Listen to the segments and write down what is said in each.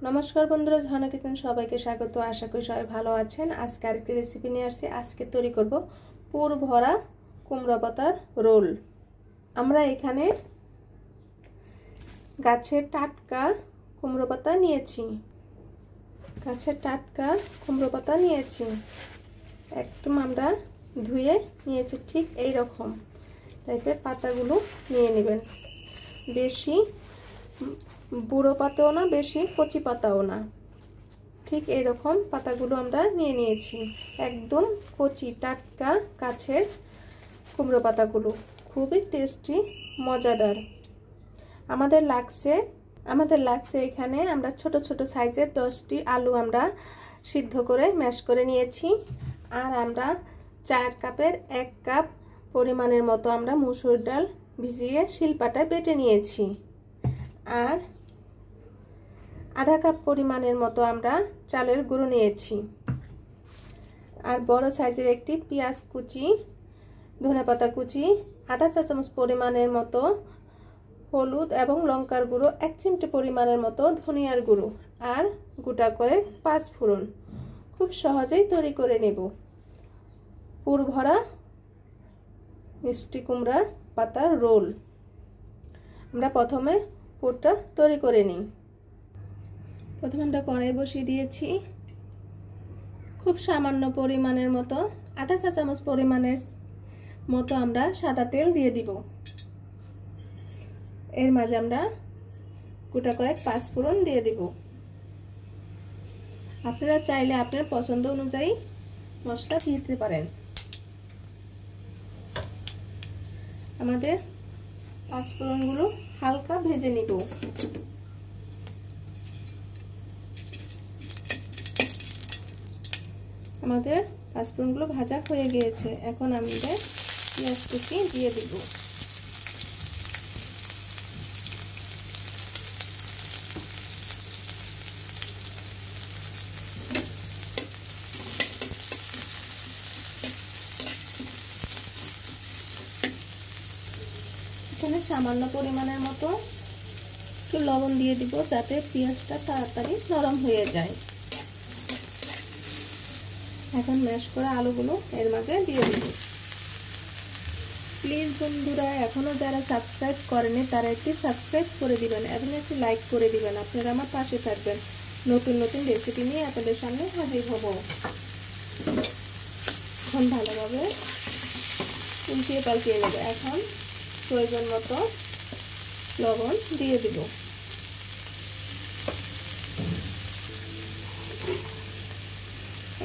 নমস্কার বন্ধুরা, ঝর্ণা কিচেন সবাইকে স্বাগত। আশা করি সবাই ভালো আছেন। আজকে আরেকটি রেসিপি নিয়ে আসছি। আজকে তৈরি করব পুর ভরা কুমড়া পাতার রোল। আমরা এখানে গাছের টাটকা কুমড়ো পাতা নিয়েছি। একদম আমরা ধুয়ে নিয়েছি। ঠিক এই রকম টাইপের পাতাগুলো নিয়ে নেবেন। বেশি বুড়ো পাতাও না, বেশি কচি পাতাও না, ঠিক এইরকম পাতাগুলো আমরা নিয়ে নিয়েছি। একদম কচি টাটকা গাছের কুমড়ো পাতাগুলো, খুবই টেস্টি, মজাদার। আমাদের লাগছে এখানে আমরা ছোট ছোট সাইজের 10টি আলু আমরা সিদ্ধ করে ম্যাশ করে নিয়েছি। আর আমরা 4 কাপের 1 কাপ পরিমাণের মতো আমরা মসুর ডাল ভিজিয়ে শিলপাটায় বেটে নিয়েছি। আর আধা কাপ পরিমাণের মতো আমরা চালের গুঁড়ো নিয়েছি। আর বড় সাইজের একটি পেঁয়াজ কুচি, ধনেপাতা কুচি, আধা চা চামচ পরিমাণের মতো হলুদ এবং লঙ্কার গুঁড়ো, 1 চিমটি পরিমাণের মতো ধনিয়ার গুঁড়ো, আর গোটা কয়েক 5 ফোড়ন। খুব সহজেই তৈরি করে নেব পুর ভরা মিষ্টি কুমড়ার পাতার রোল। আমরা প্রথমে পুরটা তৈরি করে নিই। প্রথমে আমরা কড়াই বসিয়ে দিয়েছি। খুব সামান্য পরিমাণের মতো, আধা চা চামচ পরিমাণের মতো আমরা সাদা তেল দিয়ে দিব। এর মাঝে আমরা গোটা কয়েক 5 ফোড়ন দিয়ে দিব। আপনারা চাইলে আপনার পছন্দ অনুযায়ী মশলা দিয়ে দিতে পারেন। আমাদের 5 ফোড়নগুলো হালকা ভেজে নিব। আমাদের 5 ফোড়নগুলো ভাজা হয়ে গিয়েছে। এখন আমরা পেঁয়াজ কুচি দিয়ে দিব। এখানে সামান্য পরিমাণের মতো একটু লবণ দিয়ে দিব, যাতে পেঁয়াজটা তাড়াতাড়ি নরম হয়ে যায়। এখন ম্যাশ করা আলুগুলো এর মাঝে দিয়ে দিব। প্লিজ বন্ধুরা, এখনো যারা সাবস্ক্রাইব করেনি তারা একটি সাবস্ক্রাইব করে দিবেন এবং একটি লাইক করে দিবেন। আপনারা আমার পাশে থাকবেন। নতুন নতুন রেসিপি নিয়ে আপনাদের সামনে হাজির হব। এখন ভালোভাবে উল্টিয়ে পাল্টিয়ে নেব। এখন প্রয়োজন মতো লবণ দিয়ে দিব।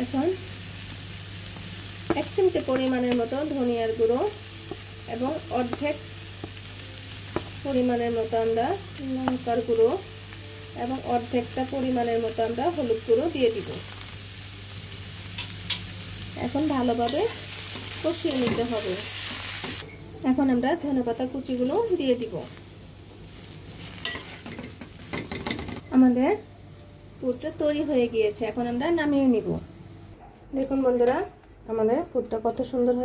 এখন 1 চিমটি পরিমাণের মতো ধনিয়ার গুঁড়ো এবং অর্ধেক পরিমাণের মতো আমরা লঙ্কার গুঁড়ো এবং অর্ধেকটা পরিমাণের মতো আমরা হলুদ গুঁড়ো দিয়ে দিব। এখন ভালোভাবে কষিয়ে নিতে হবে। এখন আমরা ধনেপাতা কুচিগুলো দিয়ে দিব। আমাদের পুরটা তৈরি হয়ে গিয়েছে। এখন আমরা নামিয়ে নিব। দেখুন বন্ধুরা, আমাদের পুরটা কত সুন্দর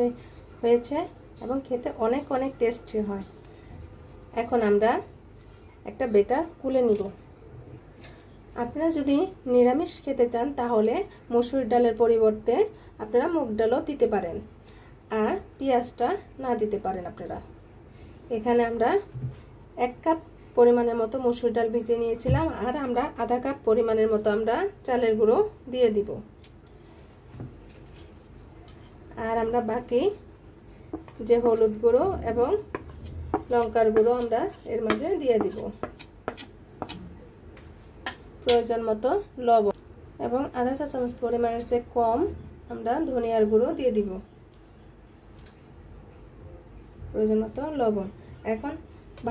হয়েছে এবং খেতে অনেক অনেক টেস্টি হয়। এখন আমরা একটা বেটার গুলে নিব। আপনারা যদি নিরামিষ খেতে চান তাহলে মসুর ডালের পরিবর্তে আপনারা মুগ ডালও দিতে পারেন, আর পেঁয়াজটা না দিতে পারেন আপনারা। এখানে আমরা 1 কাপ পরিমাণের মতো মসুর ডাল ভিজিয়ে নিয়েছিলাম, আর আমরা আধা কাপ পরিমাণের মতো আমরা চালের গুঁড়ো দিয়ে দিব। আর আমরা বাকি যে হলুদ গুঁড়ো এবং লঙ্কার গুঁড়ো আমরা এর মাঝে দিয়ে দিব। প্রয়োজন মতো লবণ এবং আধা চা চামচ পরিমাণের চেয়ে কম আমরা ধনিয়ার গুঁড়ো দিয়ে দিব। প্রয়োজন মতো লবণ। এখন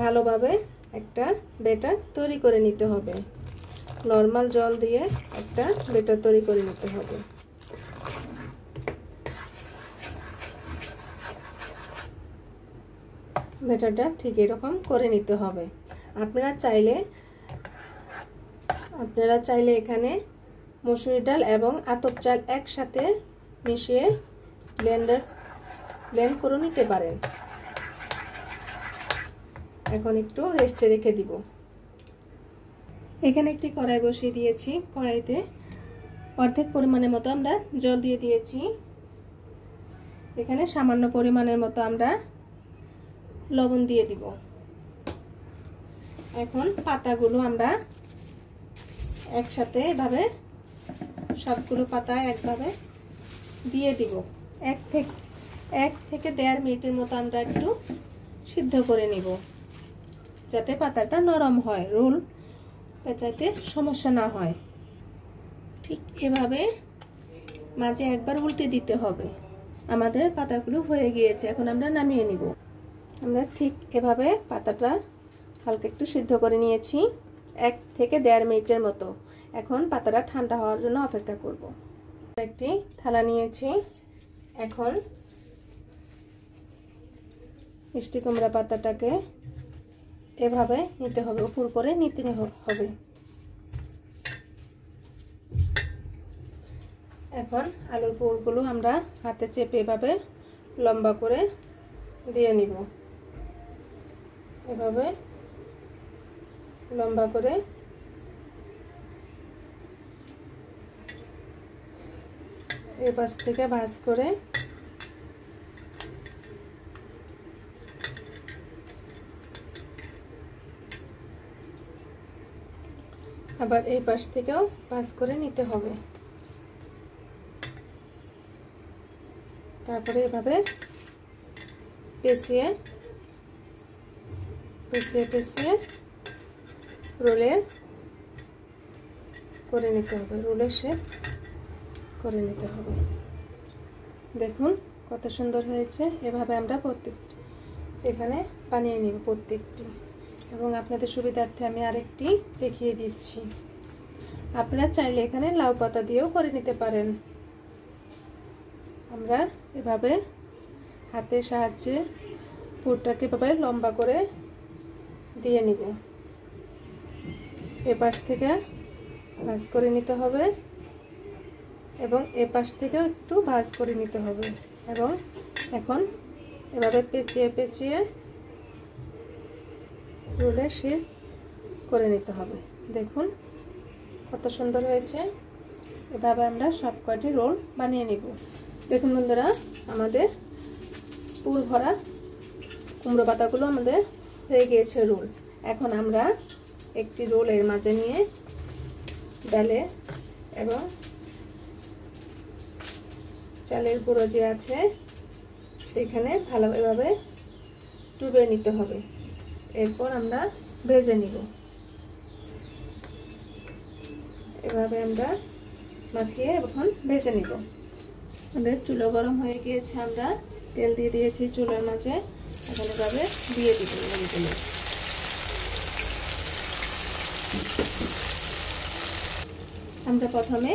ভালোভাবে একটা ব্যাটার তৈরি করে নিতে হবে। নরমাল জল দিয়ে একটা ব্যাটার তৈরি করে নিতে হবে। ব্যাটারটা ঠিক এরকম করে নিতে হবে। আপনারা চাইলে এখানে মসুর ডাল এবং আতপ চাল একসাথে মিশিয়ে ব্লেন্ড করে নিতে পারেন। এখন একটু রেস্টে রেখে দিব। এখানে একটি কড়াই বসিয়ে দিয়েছি। কড়াইতে অর্ধেক পরিমাণের মতো আমরা জল দিয়ে দিয়েছি। এখানে সামান্য পরিমাণের মতো আমরা লবণ দিয়ে দিব। এখন পাতাগুলো আমরা একসাথে এভাবে সবগুলো পাতা একভাবে দিয়ে দিব। এক থেকে 1.5 মিনিটের মতো আমরা একটু সিদ্ধ করে নিব, যাতে পাতাটা নরম হয়, রোল পেঁচাইতে সমস্যা না হয়। ঠিক এভাবে মাঝে একবার উল্টে দিতে হবে। আমাদের পাতাগুলো হয়ে গিয়েছে, এখন আমরা নামিয়ে নিব। আমরা ঠিক এভাবে পাতাটা হালকা একটু সিদ্ধ করে নিয়েছি 1 থেকে 1.5 মিনিটের মতো। এখন পাতাটা ঠান্ডা হওয়ার জন্য অপেক্ষা করব। একটি থালা নিয়েছি। এখন মিষ্টি কুমড়া পাতাটাকে এভাবে নিতে হবে, উপর করে নিতে হবে। এখন আলুর পুরগুলো আমরা হাতে চেপে এভাবে লম্বা করে দিয়ে নিব। এভাবে লম্বা করে এই পাশ থেকে ভাঁজ করে আবার এই পাশ থেকেও ভাঁজ করে নিতে হবে। তারপরে এভাবে পেঁচিয়ে রোলের করে নিতে হবে, রোলের শেপ করে নিতে হবে। দেখুন কত সুন্দর হয়েছে। এভাবে আমরা প্রত্যেকটি এখানে বানিয়ে নিব প্রত্যেকটি। এবং আপনাদের সুবিধার্থে আমি আরেকটি দেখিয়ে দিচ্ছি। আপনারা চাইলে এখানে লাউ পাতা দিয়েও করে নিতে পারেন। আমরা এভাবে হাতের সাহায্যে পুরটাকে এভাবে লম্বা করে দিয়ে নিব। এপাশ থেকে ভাঁজ করে নিতে হবে এবং এপাশ থেকেও একটু ভাঁজ করে নিতে হবে। এবং এখন এভাবে পেঁচিয়ে রোলের শেপ করে নিতে হবে। দেখুন কত সুন্দর হয়েছে। এভাবে আমরা সব কয়টি রোল বানিয়ে নিব। দেখুন বন্ধুরা, আমাদের পুর ভরা কুমড়ো পাতাগুলো আমাদের হয়ে গিয়েছে রোল। এখন আমরা একটি রোলের মাঝে নিয়ে ডালে এবং চালের গুঁড়ো যে আছে সেখানে ভালোভাবে ডুবিয়ে নিতে হবে। এরপর আমরা ভেজে নিব। এভাবে আমরা মাখিয়ে এখন ভেজে নিব। আমাদের চুলো গরম হয়ে গিয়েছে, আমরা তেল দিয়ে দিয়েছি চুলার মাঝে। এখন এভাবে দিয়ে দিব রোলগুলো। আমরা প্রথমে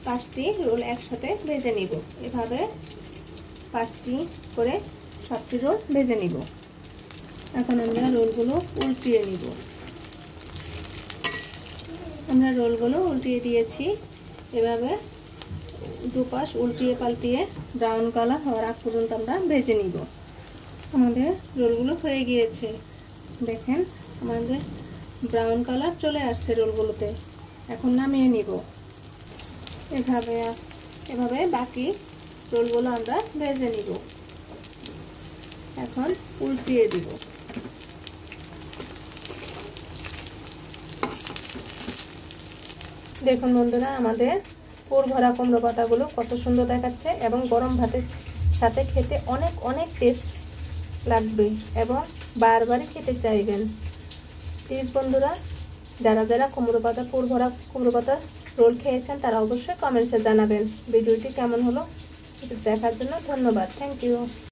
5টি রোল একসাথে ভেজে নিব। এভাবে 5টি করে সবটি রোল ভেজে নিব। এখন আমরা রোলগুলো উল্টিয়ে নিব। আমরা রোলগুলো উল্টিয়ে দিয়েছি। এভাবে দুপাশ উল্টিয়ে পাল্টিয়ে ব্রাউন কালার হওয়ার আগ পর্যন্ত আমরা ভেজে নিব। আমাদের রোলগুলো হয়ে গিয়েছে। দেখেন আমাদের ব্রাউন কালার চলে আসছে রোলগুলোতে। এখন নামিয়ে নিব। এভাবে বাকি রোলগুলো আমরা ভেজে নিব। এখন উল্টিয়ে দিব। দেখুন বন্ধুরা, আমাদের পুর ভরা কুমড়ো পাতাগুলো কত সুন্দর দেখাচ্ছে এবং গরম ভাতের সাথে খেতে অনেক অনেক টেস্ট লাগবে এবং বারবারই খেতে চাইবেন। প্লিজ বন্ধুরা, যারা যারা কুমড়ো পাতা পুর ভরা কুমড়ো পাতা রোল খেয়েছেন তারা অবশ্যই কমেন্টসে জানাবেন ভিডিওটি কেমন হলো। দেখার জন্য ধন্যবাদ। Thank you.